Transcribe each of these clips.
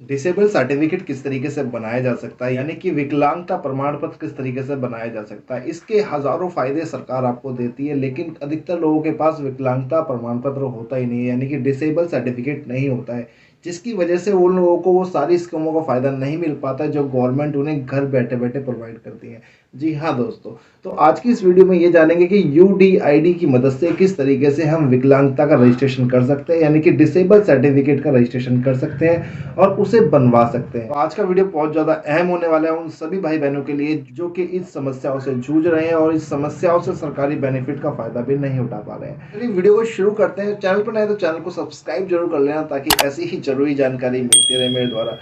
Disable certificate किस तरीके से बनाया जा सकता है, यानी कि विकलांगता प्रमाण पत्र किस तरीके से बनाया जा सकता है। इसके हजारों फायदे सरकार आपको देती है, लेकिन अधिकतर लोगों के पास विकलांगता प्रमाण पत्र होता ही नहीं है, यानी कि डिसेबल सर्टिफिकेट नहीं होता है, जिसकी वजह से उन लोगों को वो सारी स्कीमों का फायदा नहीं मिल पाता जो गवर्नमेंट उन्हें घर बैठे बैठे प्रोवाइड करती है। जी हाँ दोस्तों, तो आज की इस वीडियो में ये जानेंगे कि यूडीआईडी की मदद से किस तरीके से हम विकलांगता का रजिस्ट्रेशन कर सकते हैं, यानी कि डिसेबल सर्टिफिकेट का रजिस्ट्रेशन कर सकते हैं और उसे बनवा सकते हैं। तो आज का वीडियो बहुत ज़्यादा अहम होने वाला है उन सभी भाई बहनों के लिए जो कि इस समस्याओं से जूझ रहे हैं और इस समस्याओं से सरकारी बेनिफिट का फायदा भी नहीं उठा पा रहे हैं। चलिए वीडियो को शुरू करते हैं। चैनल पर नए तो चैनल को सब्सक्राइब जरूर कर लेना ताकि ऐसी ही जरूरी जानकारी मिलती रहे मेरे द्वारा।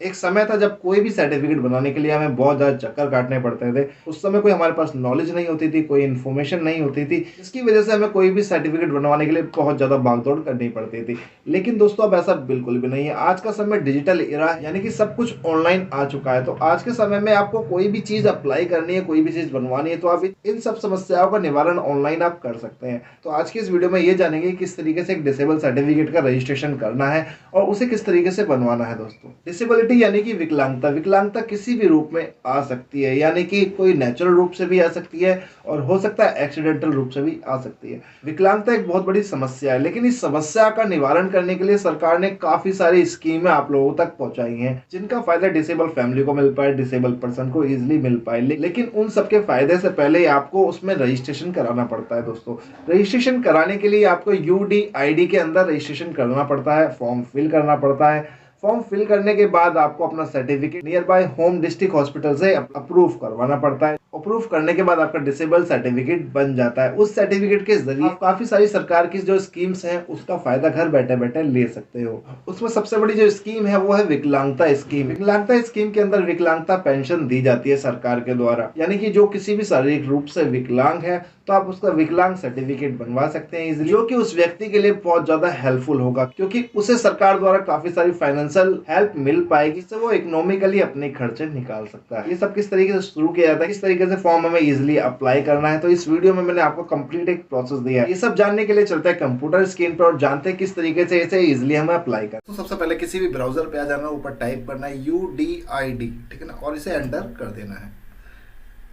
एक समय था जब कोई भी सर्टिफिकेट बनाने के लिए हमें बहुत ज़्यादा चक्कर काटने पड़ते थे। उस समय कोई हमारे पास नॉलेज नहीं होती थी, कोई इन्फॉर्मेशन नहीं होती थी, जिसकी वजह से हमें कोई भी सर्टिफिकेट बनवाने के लिए बहुत ज़्यादा भागदौड़ करनी पड़ती थी। लेकिन दोस्तों अब ऐसा बिल्कुल भी नहीं है। आज का समय डिजिटल एरा है, यानी कि सब कुछ ऑनलाइन आ चुका है। तो आज के समय में आपको कोई भी चीज़ अप्लाई करनी है, कोई भी चीज़ बनवानी है, तो आप इन सब समस्याओं का निवारण ऑनलाइन आप कर सकते हैं। तो आज की इस वीडियो में ये जानेंगे किस तरीके से एक डिसेबल सर्टिफिकेट का रजिस्ट्रेशन करना है और उसे किस तरीके से बनवाना है। दोस्तों डिसेबिलिटी यानी कि विकलांगता, विकलांगता किसी भी रूप में आ सकती है, यानी कि कोई नेचुरल रूप से भी आ सकती है और हो सकता है एक्सीडेंटल रूप से भी आ सकती है। विकलांगता एक बहुत बड़ी समस्या है, लेकिन इस समस्या का निवारण करने के लिए सरकार ने काफी सारी स्कीमें आप लोगों तक पहुंचाई हैं, जिनका फायदा डिसेबल फैमिली को मिल पाए, डिसेबल पर्सन को इजिली मिल पाए। लेकिन उन सबके फायदे से पहले आपको उसमें रजिस्ट्रेशन कराना पड़ता है। दोस्तों रजिस्ट्रेशन कराने के लिए आपको यूडीआईडी के अंदर रजिस्ट्रेशन करना पड़ता है, फॉर्म फिल करना पड़ता है। फॉर्म फिल करने के बाद आपको अपना certificate near by home district hospital से अप्रूव करवाना पड़ता है। अप्रूव करने के बाद आपका डिसेबल सर्टिफिकेट बन जाता है। उस सर्टिफिकेट के जरिए आप काफी सारी सरकार की जो स्कीम्स हैं उसका फायदा घर बैठे बैठे ले सकते हो। उसमें सबसे बड़ी जो स्कीम है वो है विकलांगता स्कीम। विकलांगता स्कीम के अंदर विकलांगता पेंशन दी जाती है सरकार के द्वारा, यानी कि जो किसी भी शारीरिक रूप से विकलांग है तो आप उसका विकलांग सर्टिफिकेट बनवा सकते हैं इजीली, जो कि उस व्यक्ति के लिए बहुत ज्यादा हेल्पफुल होगा, क्योंकि उसे सरकार द्वारा काफी सारी फाइनेंशियल हेल्प मिल पाएगी, जिससे वो इकोनॉमिकली अपने खर्चे निकाल सकता है। ये सब किस तरीके से शुरू किया जाता है, किस तरीके से फॉर्म हमें इजीली अप्लाई करना है, तो इस वीडियो में मैंने आपको कंप्लीट एक प्रोसेस दिया है। ये सब जानने के लिए चलते हैं कंप्यूटर स्क्रीन पर और जानते हैं किस तरीके से इसे इजीली हमें अप्लाई करना। तो सबसे पहले किसी भी ब्राउजर पे आ जाना, ऊपर टाइप करना है UDID, ठीक है ना, और इसे एंटर कर देना है।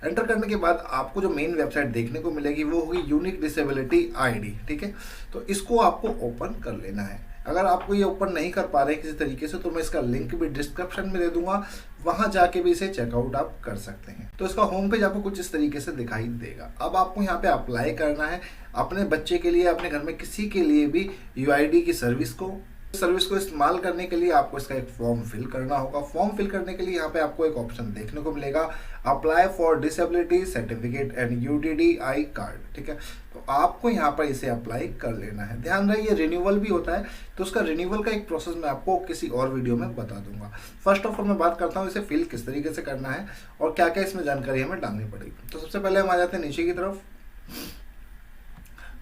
एंटर करने के बाद आपको जो मेन वेबसाइट देखने को मिलेगी वो होगी यूनिक डिसेबिलिटी आईडी, ठीक है। तो इसको आपको ओपन कर लेना है। अगर आपको ये ओपन नहीं कर पा रहे किसी तरीके से तो मैं इसका लिंक भी डिस्क्रिप्शन में दे दूंगा, वहां जाके भी इसे चेकआउट आप कर सकते हैं। तो इसका होम पेज आपको कुछ इस तरीके से दिखाई देगा। अब आपको यहाँ पे अप्लाई करना है अपने बच्चे के लिए, अपने घर में किसी के लिए भी यूआईडी की सर्विस को इस्तेमाल करने के लिए आपको इसका एक फॉर्म फिल करना होगा। फॉर्म फिल करने के लिए यहाँ पे आपको एक ऑप्शन देखने को मिलेगा, apply for disability certificate and UDI card, ठीक है। तो आपको यहाँ पर इसे अप्लाई कर लेना है। ध्यान रहे ये रिन्यूअल भी होता है, तो उसका रिन्यूअल का एक प्रोसेस मैं आपको किसी और वीडियो में बता दूंगा। फर्स्ट ऑफ ऑल मैं बात करता हूँ इसे फिल किस तरीके से करना है और क्या क्या इसमें जानकारी हमें डालनी पड़ेगी। तो सबसे पहले हम आ जाते हैं नीचे की तरफ।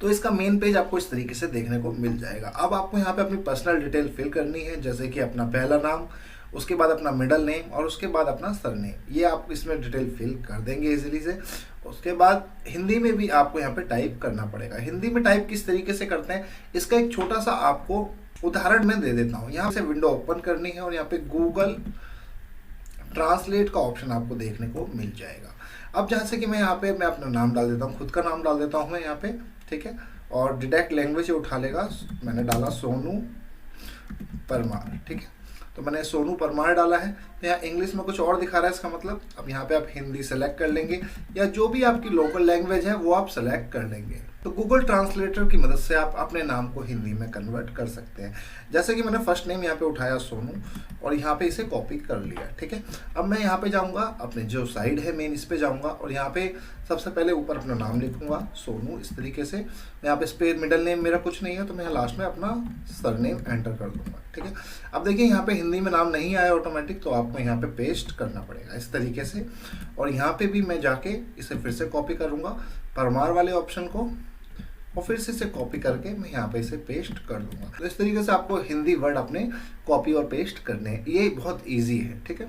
तो इसका मेन पेज आपको इस तरीके से देखने को मिल जाएगा। अब आपको यहाँ पे अपनी पर्सनल डिटेल फिल करनी है, जैसे कि अपना पहला नाम, उसके बाद अपना मिडिल नेम और उसके बाद अपना सरनेम। ये आप इसमें डिटेल फिल कर देंगे इजीली से। उसके बाद हिंदी में भी आपको यहाँ पे टाइप करना पड़ेगा। हिंदी में टाइप किस तरीके से करते हैं इसका एक छोटा सा आपको उदाहरण मैं दे देता हूँ। यहाँ से विंडो ओपन करनी है और यहाँ पे गूगल ट्रांसलेट का ऑप्शन आपको देखने को मिल जाएगा। अब जैसे कि मैं यहाँ पे मैं अपना नाम डाल देता हूँ, खुद का नाम डाल देता हूँ मैं यहाँ पे, ठीक है। और डिटेक्ट लैंग्वेज उठा लेगा, मैंने डाला सोनू परमार, ठीक है। तो मैंने सोनू परमार डाला है। तो यहाँ इंग्लिश में कुछ और दिखा रहा है, इसका मतलब अब यहाँ पे आप हिंदी सेलेक्ट कर लेंगे या जो भी आपकी लोकल लैंग्वेज है वो आप सेलेक्ट कर लेंगे। तो गूगल ट्रांसलेटर की मदद से आप अपने नाम को हिंदी में कन्वर्ट कर सकते हैं। जैसे कि मैंने फर्स्ट नेम यहाँ पे उठाया सोनू और यहाँ पे इसे कॉपी कर लिया, ठीक है। अब मैं यहाँ पे जाऊँगा, अपने जो साइड है मेन इस पे जाऊँगा और यहाँ पे सबसे पहले ऊपर अपना नाम लिखूंगा सोनू इस तरीके से। यहाँ पे स्पेस मिडिल नेम मेरा कुछ नहीं है तो मैं यहाँ लास्ट में अपना सरनेम एंटर कर दूंगा, ठीक है। अब देखिए यहाँ पे हिंदी में नाम नहीं आया ऑटोमेटिक, तो आपको यहाँ पे पेस्ट करना पड़ेगा इस तरीके से। और यहाँ पे भी मैं जाके इसे फिर से कॉपी करूँगा परमार वाले ऑप्शन को और फिर से इसे कॉपी करके मैं यहाँ पे इसे पेस्ट कर दूंगा। तो इस तरीके से आपको हिंदी वर्ड अपने कॉपी और पेस्ट करने हैं। ये बहुत इजी है, ठीक है।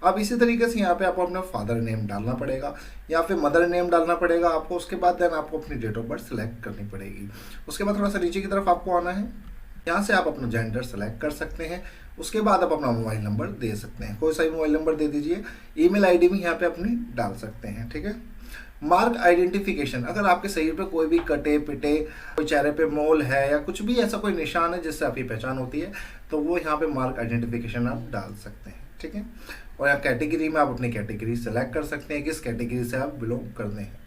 अब इसी तरीके से यहाँ पे आपको अपना फादर नेम डालना पड़ेगा या फिर मदर नेम डालना पड़ेगा आपको। उसके बाद देन आपको अपनी डेट ऑफ बर्थ सेलेक्ट करनी पड़ेगी। उसके बाद थोड़ा सा नीचे की तरफ आपको आना है, यहाँ से आप अपना जेंडर सेलेक्ट कर सकते हैं। उसके बाद आप अपना मोबाइल नंबर दे सकते हैं, कोई सा भी मोबाइल नंबर दे दीजिए। ईमेल आईडी भी यहाँ पे अपनी डाल सकते हैं, ठीक है। मार्क आइडेंटिफिकेशन, अगर आपके शरीर पे कोई भी कटे पिटे, कोई चेहरे पे मोल है या कुछ भी ऐसा कोई निशान है जिससे आपकी पहचान होती है, तो वो यहाँ पे मार्क आइडेंटिफिकेशन आप डाल सकते हैं, ठीक है। और यहाँ कैटेगरी में आप अपनी कैटेगरी सेलेक्ट कर सकते हैं, किस कैटेगरी से आप बिलोंग करते हैं।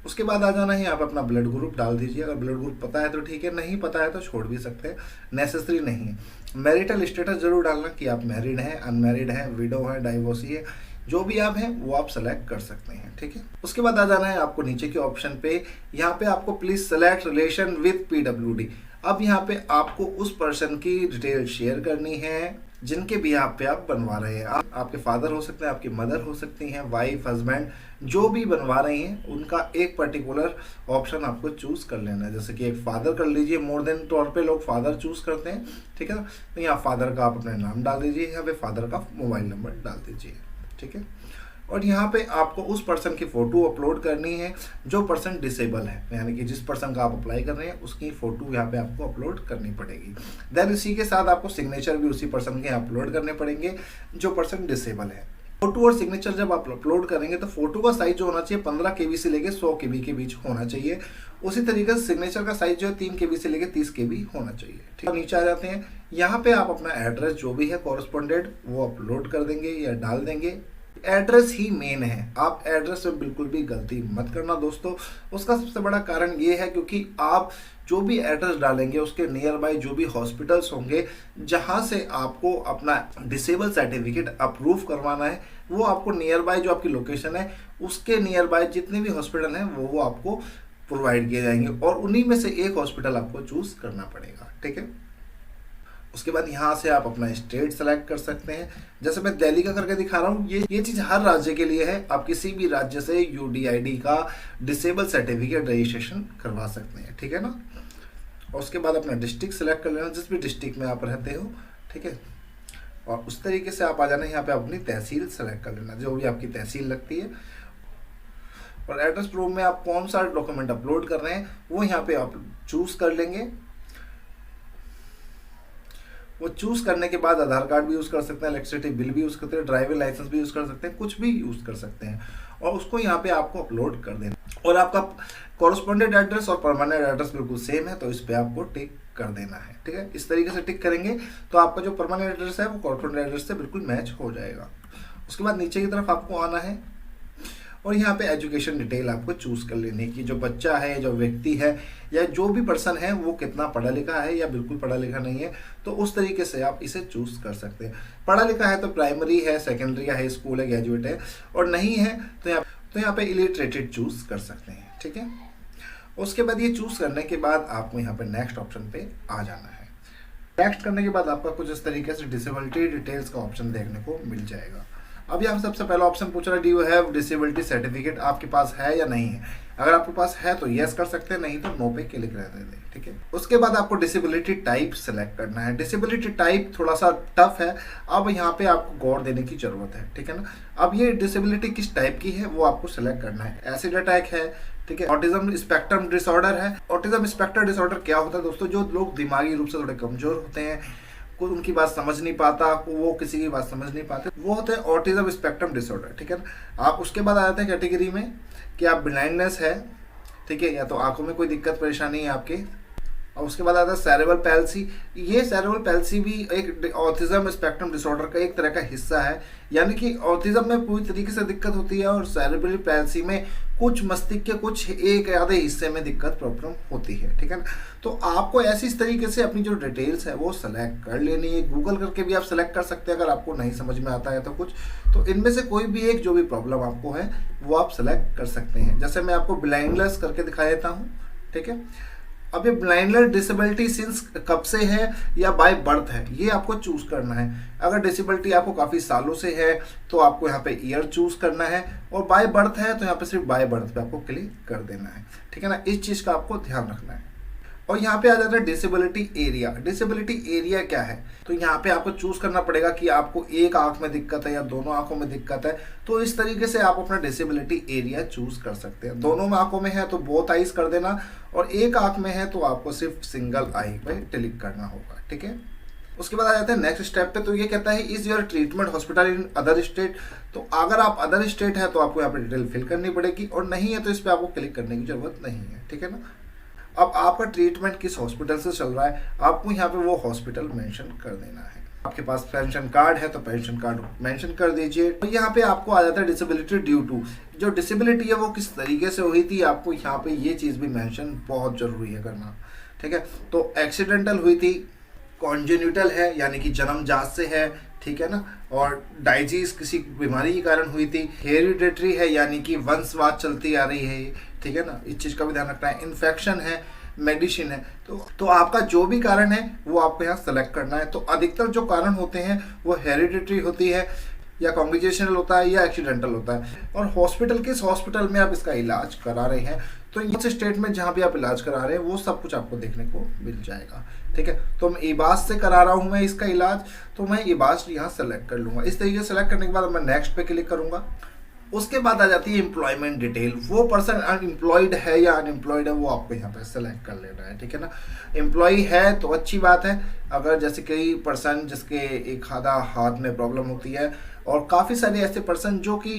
उसके बाद आ जाना है, यहाँ पे अपना ब्लड ग्रुप डाल दीजिए। अगर ब्लड ग्रुप पता है तो ठीक है, नहीं पता है तो छोड़ भी सकते हैं, नेसेसरी नहीं है। मैरिटल स्टेटस जरूर डालना कि आप मैरिड हैं, अनमैरिड हैं, विडो हैं, डाइवोर्सी है, जो भी आप हैं वो आप सेलेक्ट कर सकते हैं, ठीक है। उसके बाद आ जाना है आपको नीचे के ऑप्शन पे, यहाँ पे आपको please select relation with PWD। अब यहाँ पे आपको उस पर्सन की डिटेल शेयर करनी है जिनके भी यहाँ पे आप बनवा रहे हैं। आपके फादर हो सकते हैं, आपकी मदर हो सकती हैं, वाइफ, हस्बैंड, जो भी बनवा रहे हैं उनका एक पर्टिकुलर ऑप्शन आपको चूज कर लेना है। जैसे कि एक फादर कर लीजिए, मोर देन तौर पे लोग फादर चूज करते हैं, ठीक है। तो यहाँ फादर का आप अपना नाम डाल दीजिए, यहाँ पे फादर का मोबाइल नंबर डाल दीजिए, ठीक है। और यहाँ पे आपको उस पर्सन की फ़ोटो अपलोड करनी है जो पर्सन डिसेबल है, यानी कि जिस पर्सन का आप अप्लाई कर रहे हैं उसकी फ़ोटो यहाँ पे आपको अपलोड करनी पड़ेगी। देन इसी के साथ आपको सिग्नेचर भी उसी पर्सन के अपलोड करने पड़ेंगे जो पर्सन डिसेबल है। फोटो और सिग्नेचर जब आप अपलोड करेंगे तो फोटो का साइज जो होना चाहिए 15 KB से लेके 100 KB के बीच होना चाहिए। उसी तरीके से सिग्नेचर का साइज जो है 3 KB से लेके 30 KB होना चाहिए, ठीक है। नीचे आ जाते हैं, यहाँ पे आप अपना एड्रेस जो भी है कॉरेस्पोंडेंट वो अपलोड कर देंगे या डाल देंगे। एड्रेस ही मेन है, आप एड्रेस में बिल्कुल भी गलती मत करना दोस्तों। उसका सबसे बड़ा कारण ये है क्योंकि आप जो भी एड्रेस डालेंगे उसके नियर बाय जो भी हॉस्पिटल्स होंगे जहां से आपको अपना डिसेबल सर्टिफिकेट अप्रूव करवाना है, वो आपको नियर बाय जो आपकी लोकेशन है उसके नियर बाय जितने भी हॉस्पिटल हैं वो आपको प्रोवाइड किए जाएंगे और उन्हीं में से एक हॉस्पिटल आपको चूज करना पड़ेगा, ठीक है। उसके बाद यहाँ से आप अपना स्टेट सेलेक्ट कर सकते हैं। जैसे मैं दिल्ली का करके दिखा रहा हूँ, ये चीज़ हर राज्य के लिए है। आप किसी भी राज्य से UDID का डिसेबल सर्टिफिकेट रजिस्ट्रेशन करवा सकते हैं, ठीक है ना। और उसके बाद अपना डिस्ट्रिक्ट सेलेक्ट कर लेना, जिस भी डिस्ट्रिक्ट में आप रहते हो, ठीक है। और उस तरीके से आप आ जाना, यहाँ पे अपनी तहसील सेलेक्ट कर लेना, जो भी आपकी तहसील लगती है। और एड्रेस प्रूफ में आप कौन सा डॉक्यूमेंट अपलोड कर रहे हैं वो यहाँ पे आप चूज कर लेंगे। वो चूज करने के बाद आधार कार्ड भी यूज कर सकते हैं, इलेक्ट्रिसिटी बिल भी यूज करते हैं, ड्राइविंग लाइसेंस भी यूज कर सकते हैं, कुछ भी यूज कर सकते हैं और उसको यहाँ पे आपको अपलोड कर देना। और आपका कॉरेस्पोंडेंट एड्रेस और परमानेंट एड्रेस बिल्कुल सेम है तो इस पे आपको टिक कर देना है, ठीक है। इस तरीके से टिक करेंगे तो आपका जो परमानेंट एड्रेस है वो कॉरेस्पोंडेंट एड्रेस से बिल्कुल मैच हो जाएगा। उसके बाद नीचे की तरफ आपको आना है और यहाँ पे एजुकेशन डिटेल आपको चूज कर लेनी है कि जो बच्चा है, जो व्यक्ति है या जो भी पर्सन है वो कितना पढ़ा लिखा है या बिल्कुल पढ़ा लिखा नहीं है, तो उस तरीके से आप इसे चूज कर सकते हैं। पढ़ा लिखा है तो प्राइमरी है, सेकेंडरी है, हाई स्कूल है, ग्रेजुएट है, और नहीं है तो यहाँ पे इलिटरेटेड चूज कर सकते हैं, ठीक है। उसके बाद ये चूज करने के बाद आपको यहाँ पे नेक्स्ट ऑप्शन पे आ जाना है। नेक्स्ट करने के बाद आपका कुछ इस तरीके से डिसेबिलिटी डिटेल्स का ऑप्शन देखने को मिल जाएगा। अब यहाँ सबसे पहला ऑप्शन पूछ रहा है, do you have disability certificate, आपके पास है या नहीं है। अगर आपके पास है तो यस कर सकते हैं, नहीं तो नो पे क्लिक रहने दें, ठीक है। उसके बाद आपको डिसेबिलिटी टाइप सेलेक्ट करना है। डिसेबिलिटी टाइप थोड़ा सा टफ है, अब यहाँ पे आपको गौर देने की जरूरत है, ठीक है ना। अब ये डिसेबिलिटी किस टाइप की है वो आपको सेलेक्ट करना है। एसिड अटैक है, ठीक है। ऑटिज्म स्पेक्ट्रम डिसऑर्डर है। ऑटिज्म स्पेक्ट्रम डिसऑर्डर क्या होता है दोस्तों, जो लोग दिमागी रूप से थोड़े कमजोर होते हैं, कोई उनकी बात समझ नहीं पाता, वो किसी की बात समझ नहीं पाते, वो होते हैं ऑटिज्म स्पेक्ट्रम डिसऑर्डर, ठीक है। आप उसके बाद आ जाते हैं कैटेगरी में कि आप ब्लाइंडनेस है, ठीक है, या तो आंखों में कोई दिक्कत परेशानी है आपके। और उसके बाद आता है सेरेब्रल पैल्सी। ये सेरेब्रल पैल्सी भी एक ऑटिज्म स्पेक्ट्रम डिसऑर्डर का एक तरह का हिस्सा है, यानी कि ऑटिज्म में पूरी तरीके से दिक्कत होती है और सेरेब्रल पैल्सी में कुछ मस्तिष्क के कुछ एक आधे हिस्से में दिक्कत प्रॉब्लम होती है, ठीक है ना। तो आपको ऐसी इस तरीके से अपनी जो डिटेल्स है वो सेलेक्ट कर लेनी है। गूगल करके भी आप सेलेक्ट कर सकते हैं अगर आपको नहीं समझ में आता है तो कुछ, तो इनमें से कोई भी एक जो भी प्रॉब्लम आपको है वो आप सेलेक्ट कर सकते हैं। जैसे मैं आपको ब्लाइंडनेस करके दिखा देता हूँ, ठीक है। अब ये ब्लाइंडनेस डिसेबिलिटी सिंस कब से है या बाय बर्थ है, ये आपको चूज करना है। अगर डिसेबिलिटी आपको काफ़ी सालों से है तो आपको यहाँ पे ईयर चूज करना है, और बाय बर्थ है तो यहाँ पे सिर्फ बाय बर्थ पे आपको क्लिक कर देना है, ठीक है ना। इस चीज़ का आपको ध्यान रखना है। और यहाँ पे आ जाता है डिसेबिलिटी एरिया। डिसेबिलिटी एरिया क्या है, तो यहाँ पे आपको चूज करना पड़ेगा कि आपको एक आंख में दिक्कत है या दोनों आंखों में दिक्कत है। तो इस तरीके से आप अपना डिसेबिलिटी एरिया चूज कर सकते हैं। दोनों आंखों में है तो बोथ आईज कर देना, और एक आंख में है तो आपको सिर्फ सिंगल आई पे क्लिक करना होगा, ठीक है। उसके बाद आ जाते हैं नेक्स्ट स्टेप पे। तो ये कहता है is your treatment hospital in other state. तो अगर आप अदर स्टेट है तो आपको यहाँ पे डिटेल फिल करनी पड़ेगी, और नहीं है तो इस पर आपको क्लिक करने की जरूरत नहीं है, ठीक है ना। अब आपका ट्रीटमेंट किस हॉस्पिटल से चल रहा है, आपको यहाँ पे वो हॉस्पिटल मेंशन कर देना है। आपके पास पेंशन कार्ड है तो पेंशन कार्ड मेंशन कर दीजिए। तो यहाँ पे आपको आ जाता है डिसेबिलिटी ड्यू टू। जो डिसेबिलिटी है वो किस तरीके से हुई थी, आपको यहाँ पे ये चीज़ भी मेंशन बहुत जरूरी है करना, ठीक है। तो एक्सीडेंटल हुई थी, कॉन्जेनिटल है यानी कि जन्मजात से है, ठीक है ना, और डाइजीज किसी बीमारी के कारण हुई थी, हेरिडेटरी है यानी कि वंशवाद चलती आ रही है, ठीक है ना, इस चीज़ का भी ध्यान रखना है। इन्फेक्शन है, मेडिसिन है, तो आपका जो भी कारण है वो आपको यहाँ सेलेक्ट करना है। तो अधिकतर जो कारण होते हैं वो हेरिडेटरी होती है, या कॉन्ग्रेजेशनल होता है, या एक्सीडेंटल होता है। और हॉस्पिटल किस हॉस्पिटल में आप इसका इलाज करा रहे हैं, तो इस स्टेट में जहाँ भी आप इलाज करा रहे हैं वो सब कुछ आपको देखने को मिल जाएगा, ठीक है। तो मैं इबास से करा रहा हूँ मैं इसका इलाज, तो मैं इबास यहाँ सेलेक्ट कर लूँगा। इस तरीके से सेलेक्ट करने के बाद मैं नेक्स्ट पे क्लिक करूँगा। उसके बाद आ जाती है एम्प्लॉयमेंट डिटेल। वो पर्सन अनएम्प्लॉयड है या अनएम्प्लॉयड है वो आपको यहाँ पे सेलेक्ट कर लेना है, ठीक है ना। एम्प्लॉय है तो अच्छी बात है। अगर जैसे कई पर्सन जिसके एक आधा हाथ में प्रॉब्लम होती है, और काफ़ी सारे ऐसे पर्सन जो कि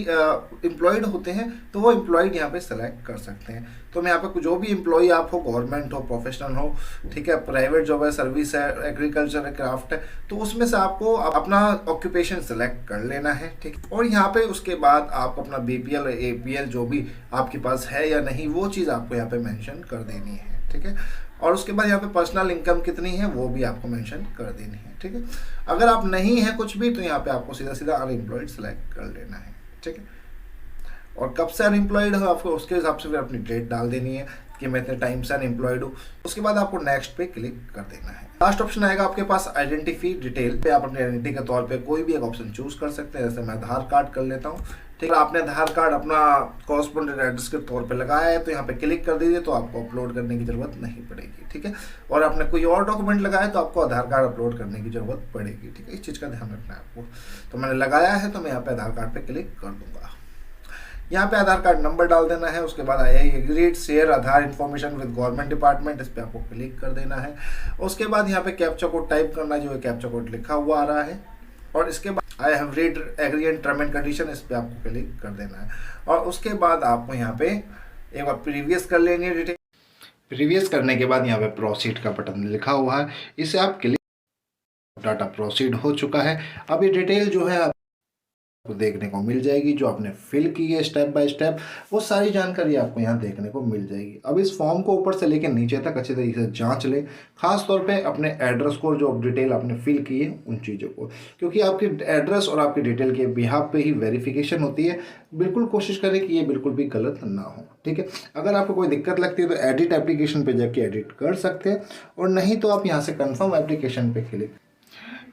एम्प्लॉयड होते हैं, तो वो एम्प्लॉयड यहाँ पे सेलेक्ट कर सकते हैं। तो मैं यहाँ पे जो भी एम्प्लॉय आप हो, गवर्नमेंट हो, प्रोफेशनल हो, ठीक है, प्राइवेट जॉब है, सर्विस है, एग्रीकल्चर है, क्राफ्ट है, तो उसमें से आपको अपना ऑक्यूपेशन सेलेक्ट कर लेना है, ठीक। और यहाँ पे उसके बाद आप अपना BPL और APL जो भी आपके पास है या नहीं, वो चीज़ आपको यहाँ पे मेंशन कर देनी है, ठीक है। और उसके बाद यहाँ पे पर्सनल इनकम कितनी है वो भी आपको मेंशन कर देनी है, ठीक है। अगर आप नहीं है कुछ भी तो यहाँ पे आपको सीधा सीधा अनएम्प्लॉयड सेलेक्ट कर लेना है, ठीक है। और कब से अनएम्प्लॉयड हो आपको उसके हिसाब से फिर अपनी डेट डाल देनी है कि मैं इतने टाइम से अनएम्प्लॉयड हूँ। उसके बाद आपको नेक्स्ट पे क्लिक कर देना है। लास्ट ऑप्शन आएगा आपके पास आइडेंटिटी डिटेल पे। आप अपनी आइडेंटिटी के तौर पे कोई भी एक ऑप्शन चूज कर सकते हैं। जैसे मैं आधार कार्ड कर लेता हूँ, ठीक है। आपने आधार कार्ड अपना कॉरस्पॉन्डेंट एड्रेस के तौर पे लगाया है तो यहाँ पे क्लिक कर दीजिए, तो आपको अपलोड करने की जरूरत नहीं पड़ेगी, ठीक है। और आपने कोई और डॉक्यूमेंट लगाया है तो आपको आधार कार्ड अपलोड करने की जरूरत पड़ेगी, ठीक है। इस चीज़ का ध्यान रखना है आपको। तो मैंने लगाया है तो मैं यहाँ पे आधार कार्ड पे क्लिक कर दूंगा। यहाँ पे आधार कार्ड नंबर डाल देना है। उसके बाद आया agreed share Aadhaar information with government department, इस पे आपको क्लिक कर देना है। उसके बाद यहाँ पे कैप्चा कोड टाइप करना है, जो है कैप्चा कोड लिखा हुआ आ रहा है। और इसके बाद I have read agree and term and condition, इस पे आपको क्लिक कर देना है। और उसके बाद आपको यहाँ पे एक बार प्रीवियस कर लेनी है डिटेल। प्रीवियस करने के बाद यहाँ पे प्रोसीड का बटन लिखा हुआ है, इसे आप क्लिक, डाटा प्रोसीड हो चुका है। अब ये डिटेल जो है आपको देखने को मिल जाएगी, जो आपने फिल की है स्टेप बाय स्टेप, वो सारी जानकारी आपको यहाँ देखने को मिल जाएगी। अब इस फॉर्म को ऊपर से लेकर नीचे तक अच्छी तरीके से जांच लें, खास तौर पे अपने एड्रेस को, जो डिटेल आपने फिल की है उन चीज़ों को, क्योंकि आपके एड्रेस और आपकी डिटेल के बिहाफ पे ही वेरिफिकेशन होती है। बिल्कुल कोशिश करें कि ये बिल्कुल भी गलत ना हो, ठीक है। अगर आपको कोई दिक्कत लगती है तो एडिट एप्लीकेशन पे जाके एडिट कर सकते हैं, और नहीं तो आप यहाँ से कन्फर्म एप्लीकेशन पे क्लिक।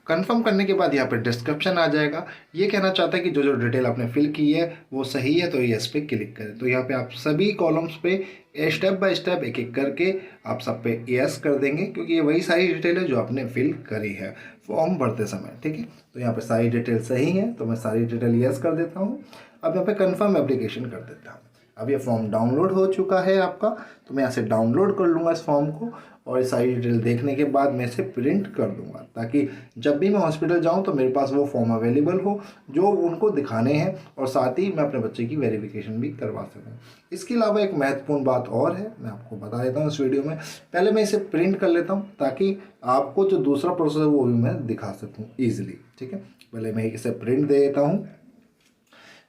कंफर्म करने के बाद यहाँ पे डिस्क्रिप्शन आ जाएगा। ये कहना चाहता है कि जो जो डिटेल आपने फिल की है वो सही है, तो यस पे क्लिक करें। तो यहाँ पे आप सभी कॉलम्स पे स्टेप बाय स्टेप एक एक करके आप सब पे यस कर देंगे, क्योंकि ये वही सारी डिटेल है जो आपने फिल करी है फॉर्म भरते समय, ठीक है। तो यहाँ पे सारी डिटेल सही है, तो मैं सारी डिटेल यस कर देता हूँ। अब यहाँ पे कन्फर्म एप्लीकेशन कर देता हूँ। अब ये फॉर्म डाउनलोड हो चुका है आपका, तो मैं यहाँ से डाउनलोड कर लूँगा इस फॉर्म को, और सारी डिटेल देखने के बाद मैं इसे प्रिंट कर दूंगा, ताकि जब भी मैं हॉस्पिटल जाऊं तो मेरे पास वो फॉर्म अवेलेबल हो जो उनको दिखाने हैं, और साथ ही मैं अपने बच्चे की वेरिफिकेशन भी करवा सकूं। इसके अलावा एक महत्वपूर्ण बात और है, मैं आपको बता देता हूँ इस वीडियो में। पहले मैं इसे प्रिंट कर लेता हूँ ताकि आपको जो दूसरा प्रोसेस है वो भी मैं दिखा सकूँ ईजिली, ठीक है। पहले मैं इसे प्रिंट दे देता हूँ।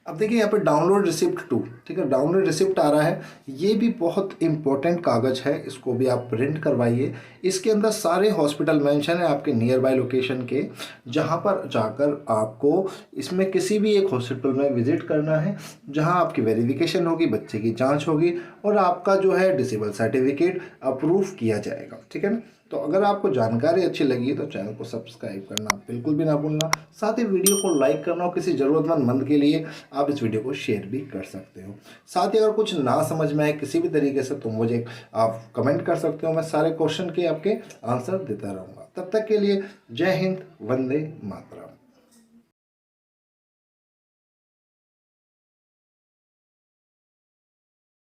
अब देखिए यहाँ पे डाउनलोड रिसिप्ट 2, ठीक है, डाउनलोड रिसिप्ट आ रहा है। ये भी बहुत इंपॉर्टेंट कागज़ है, इसको भी आप प्रिंट करवाइए। इसके अंदर सारे हॉस्पिटल मेंशन है आपके नियर बाय लोकेशन के, जहाँ पर जाकर आपको इसमें किसी भी एक हॉस्पिटल में विजिट करना है, जहाँ आपकी वेरिफिकेशन होगी, बच्चे की जाँच होगी, और आपका जो है डिसेबल सर्टिफिकेट अप्रूव किया जाएगा, ठीक है ना। तो अगर आपको जानकारी अच्छी लगी तो चैनल को सब्सक्राइब करना बिल्कुल भी ना भूलना। साथ ही वीडियो को लाइक करना और किसी ज़रूरतमंद के लिए आप इस वीडियो को शेयर भी कर सकते हो। साथ ही अगर कुछ ना समझ में आए किसी भी तरीके से तो मुझे आप कमेंट कर सकते हो, मैं सारे क्वेश्चन के आपके आंसर देता रहूँगा। तब तक के लिए जय हिंद, वंदे मातरम।